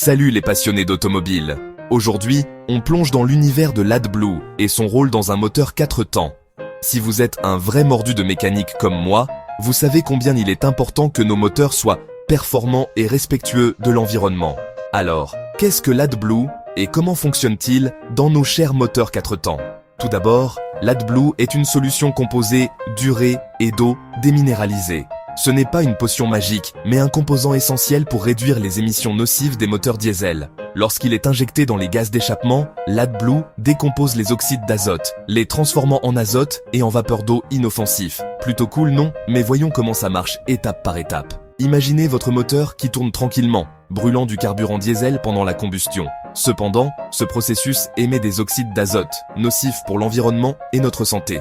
Salut les passionnés d'automobile. Aujourd'hui, on plonge dans l'univers de l'AdBlue et son rôle dans un moteur 4 temps. Si vous êtes un vrai mordu de mécanique comme moi, vous savez combien il est important que nos moteurs soient performants et respectueux de l'environnement. Alors, qu'est-ce que l'AdBlue et comment fonctionne-t-il dans nos chers moteurs 4 temps? Tout d'abord, l'AdBlue est une solution composée d'urée et d'eau déminéralisée. Ce n'est pas une potion magique, mais un composant essentiel pour réduire les émissions nocives des moteurs diesel. Lorsqu'il est injecté dans les gaz d'échappement, l'AdBlue décompose les oxydes d'azote, les transformant en azote et en vapeur d'eau inoffensif. Plutôt cool, non? Mais voyons comment ça marche étape par étape. Imaginez votre moteur qui tourne tranquillement, brûlant du carburant diesel pendant la combustion. Cependant, ce processus émet des oxydes d'azote, nocifs pour l'environnement et notre santé.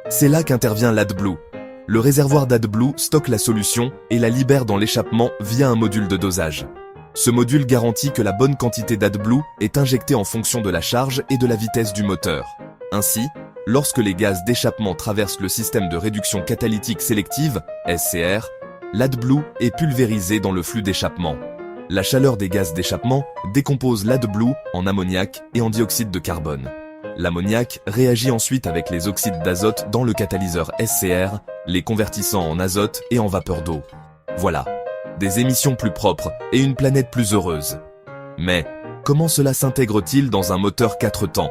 C'est là qu'intervient l'AdBlue. Le réservoir d'AdBlue stocke la solution et la libère dans l'échappement via un module de dosage. Ce module garantit que la bonne quantité d'AdBlue est injectée en fonction de la charge et de la vitesse du moteur. Ainsi, lorsque les gaz d'échappement traversent le système de réduction catalytique sélective, SCR, l'AdBlue est pulvérisé dans le flux d'échappement. La chaleur des gaz d'échappement décompose l'AdBlue en ammoniac et en dioxyde de carbone. L'ammoniac réagit ensuite avec les oxydes d'azote dans le catalyseur SCR, les convertissant en azote et en vapeur d'eau. Voilà, des émissions plus propres et une planète plus heureuse. Mais, comment cela s'intègre-t-il dans un moteur 4 temps?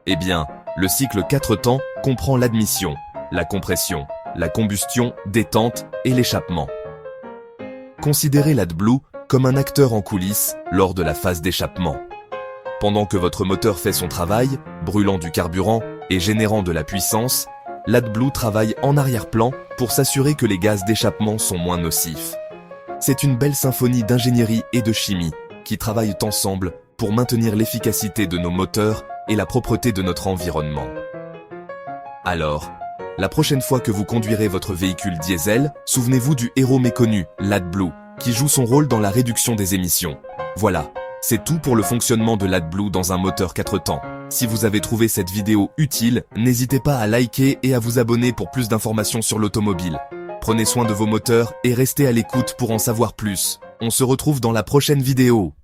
Eh bien, le cycle 4 temps comprend l'admission, la compression, la combustion, détente et l'échappement. Considérez l'AdBlue comme un acteur en coulisses lors de la phase d'échappement. Pendant que votre moteur fait son travail, brûlant du carburant et générant de la puissance, l'AdBlue travaille en arrière-plan pour s'assurer que les gaz d'échappement sont moins nocifs. C'est une belle symphonie d'ingénierie et de chimie qui travaillent ensemble pour maintenir l'efficacité de nos moteurs et la propreté de notre environnement. Alors, la prochaine fois que vous conduirez votre véhicule diesel, souvenez-vous du héros méconnu, l'AdBlue, qui joue son rôle dans la réduction des émissions. Voilà. C'est tout pour le fonctionnement de l'AdBlue dans un moteur 4 temps. Si vous avez trouvé cette vidéo utile, n'hésitez pas à liker et à vous abonner pour plus d'informations sur l'automobile. Prenez soin de vos moteurs et restez à l'écoute pour en savoir plus. On se retrouve dans la prochaine vidéo.